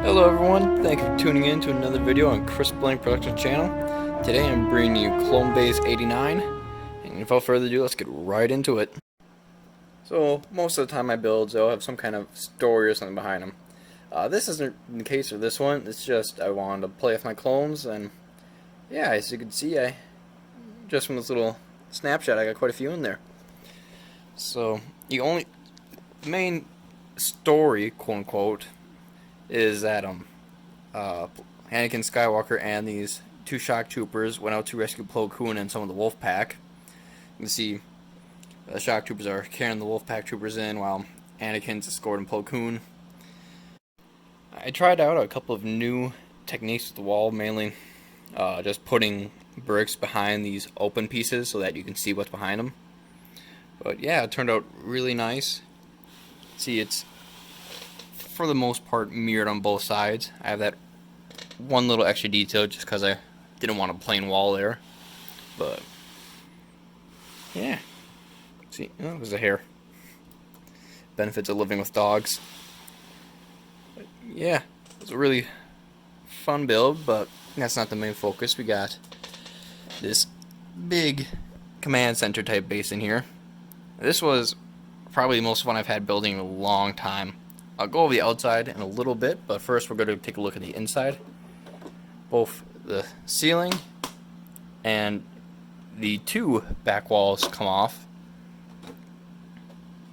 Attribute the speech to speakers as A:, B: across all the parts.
A: Hello everyone, thank you for tuning in to another video on Chris Blank Production channel. Today I'm bringing you Clone Base 89, and without further ado, let's get right into it. So, most of the time my builds, they'll have some kind of story or something behind them. This isn't the case for this one, it's just I wanted to play with my clones, and yeah, as you can see, just from this little snapshot, I got quite a few in there. So, the main story, quote unquote, is that Anakin Skywalker and these two shock troopers went out to rescue Plo Koon and some of the wolf pack. You can see the shock troopers are carrying the wolf pack troopers in while Anakin's escorting Plo Koon. I tried out a couple of new techniques with the wall, mainly just putting bricks behind these open pieces so that you can see what's behind them. But yeah, it turned out really nice. See, it's for the most part mirrored on both sides. I have that one little extra detail just because I didn't want a plain wall there. But yeah, see, oh, there's a hair. Benefits of living with dogs. But yeah, it's a really fun build, but that's not the main focus. We got this big command center type base in here. This was probably the most fun I've had building in a long time. I'll go over the outside in a little bit, but first we're going to take a look at the inside. Both the ceiling and the two back walls come off.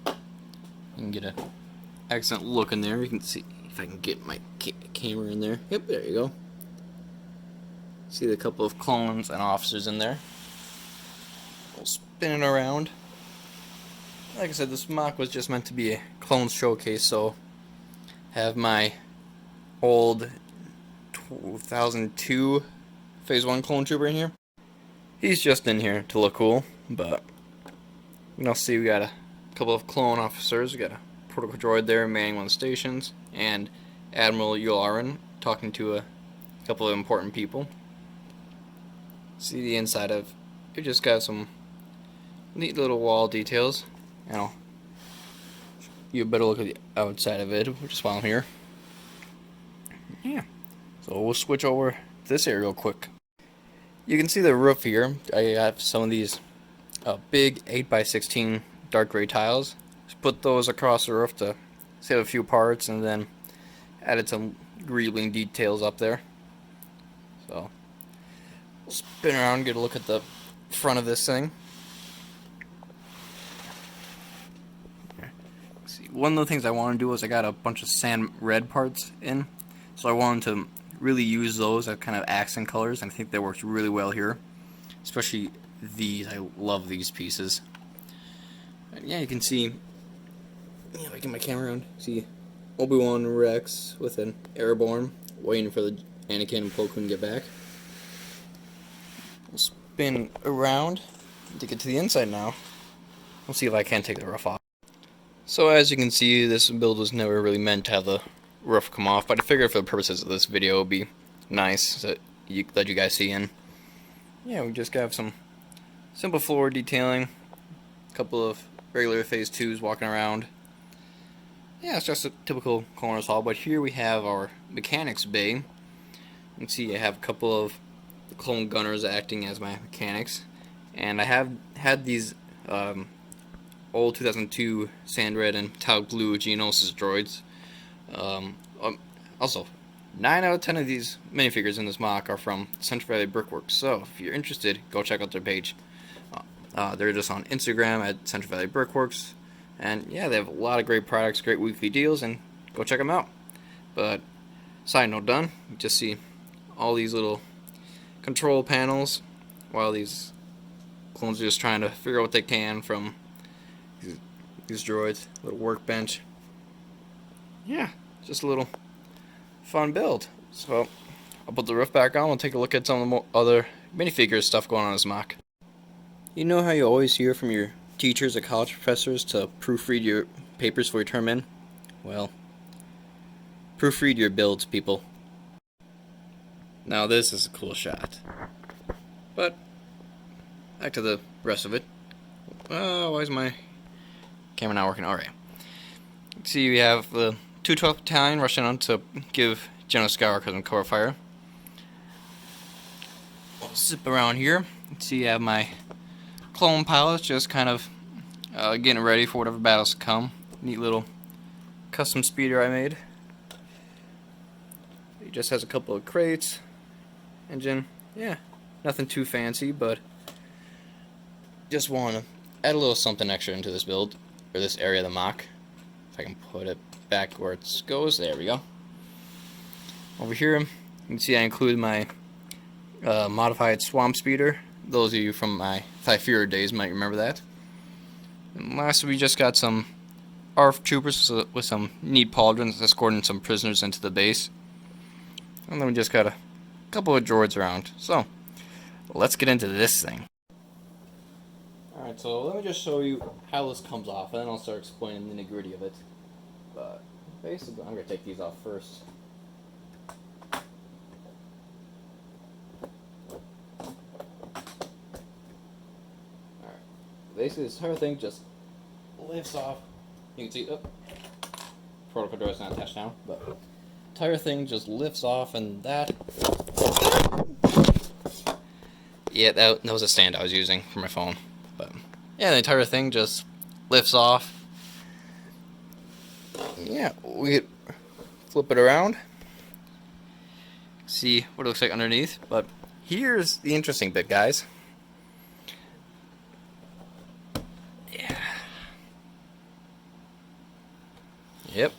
A: You can get an excellent look in there. You can see if I can get my camera in there. Yep, there you go. See the couple of clones and officers in there. We'll spin it around. Like I said, this mock was just meant to be a clones showcase, so have my old 2002 Phase 1 clone trooper in here. He's just in here to look cool, but you know, see we got a couple of clone officers. We got a protocol droid there manning one of the stations, and Admiral Yularen talking to a couple of important people. See the inside of it, just got some neat little wall details. You know, you better look at the outside of it, just while I'm here. Yeah, so we'll switch over to this area real quick. You can see the roof here. I have some of these big 8x16 dark gray tiles. Just put those across the roof to save a few parts, and then added some greebling details up there. So we'll spin around, get a look at the front of this thing. One of the things I want to do is I got a bunch of sand red parts in, so I wanted to really use those as kind of accent colors, and I think that works really well here, especially these. I love these pieces. And yeah, you can see, if I get my camera around, see Obi-Wan Rex with an airborne waiting for the Anakin and Plo Koon to get back. We'll spin around to get to the inside now. We'll see if I can take the roof off. So as you can see, this build was never really meant to have the roof come off, but I figured for the purposes of this video it would be nice to let you guys see in. Yeah, we just got some simple floor detailing, a couple of regular Phase 2s walking around. Yeah, it's just a typical Clone Hall, but here we have our mechanics bay. You can see I have a couple of clone gunners acting as my mechanics, and I have had these old 2002 Sand Red and Metallic Blue Geonosis droids. Also, 9 out of 10 of these minifigures in this mock are from Central Valley Brickworks, so if you're interested, go check out their page. They're just on Instagram at Central Valley Brickworks, and yeah, they have a lot of great products, great weekly deals, and go check them out. But side note done, you just see all these little control panels while these clones are just trying to figure out what they can from these droids. Little workbench. Yeah, just a little fun build. So I'll put the roof back on. We'll take a look at some of the other minifigures stuff going on in this mock. You know how you always hear from your teachers or college professors to proofread your papers before you turn them in? Well, proofread your builds, people. Now this is a cool shot. But back to the rest of it. Why is my camera not working? Alright. See, we have the 212th Battalion rushing on to give General Skywalker and cover fire. I'll zip around here. See, I have my clone pilots just kind of getting ready for whatever battles to come. Neat little custom speeder I made. He just has a couple of crates. Engine, yeah, nothing too fancy, but just want to add a little something extra into this build, or this area of the mock. If I can put it back where it goes, there we go. Over here, you can see I included my modified swamp speeder. Those of you from my Thifira days might remember that. And lastly, we just got some ARF troopers with some neat pauldrons escorting some prisoners into the base. And then we just got a couple of droids around. So, let's get into this thing. Alright, so let me just show you how this comes off, and then I'll start explaining the nitty-gritty of it. But basically, I'm going to take these off first. Alright, basically this entire thing just lifts off. You can see, protocol door is not attached now, but the entire thing just lifts off, and that... Yeah, that was a stand I was using for my phone. But yeah, the entire thing just lifts off. Yeah, we flip it around. See what it looks like underneath. But here's the interesting bit, guys. Yeah. Yep.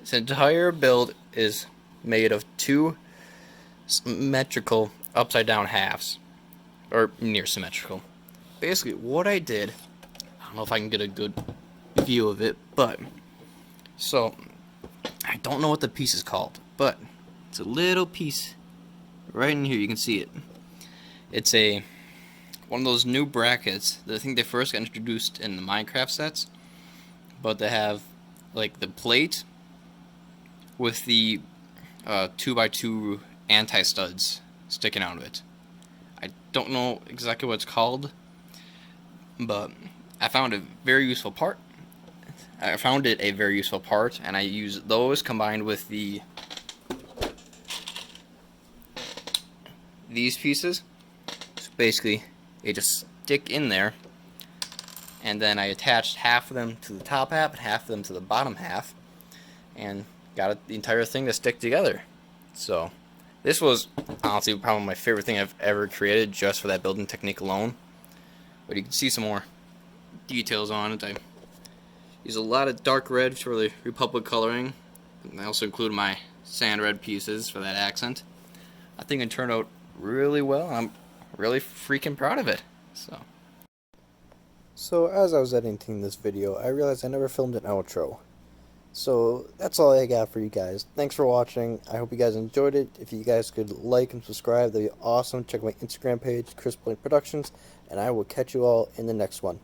A: This entire build is made of two symmetrical upside down halves. Or near symmetrical. Basically, what I did, I don't know if I can get a good view of it, but, so, I don't know what the piece is called, but it's a little piece right in here, you can see it. It's one of those new brackets that I think they first got introduced in the Minecraft sets, but they have, like, the plate with the 2x2 anti-studs sticking out of it. I don't know exactly what it's called, but I found a very useful part. And I use those combined with these pieces. So basically, they just stick in there, and then I attached half of them to the top half and half of them to the bottom half, and got the entire thing to stick together. So this was honestly probably my favorite thing I've ever created just for that building technique alone. But you can see some more details on it. I use a lot of dark red for the Republic coloring. And I also include my sand red pieces for that accent. I think it turned out really well. I'm really freaking proud of it. So as I was editing this video, I realized I never filmed an outro. So that's all I got for you guys. Thanks for watching. I hope you guys enjoyed it. If you guys could like and subscribe, that'd be awesome. Check my Instagram page, Chris Blank Productions, and I will catch you all in the next one.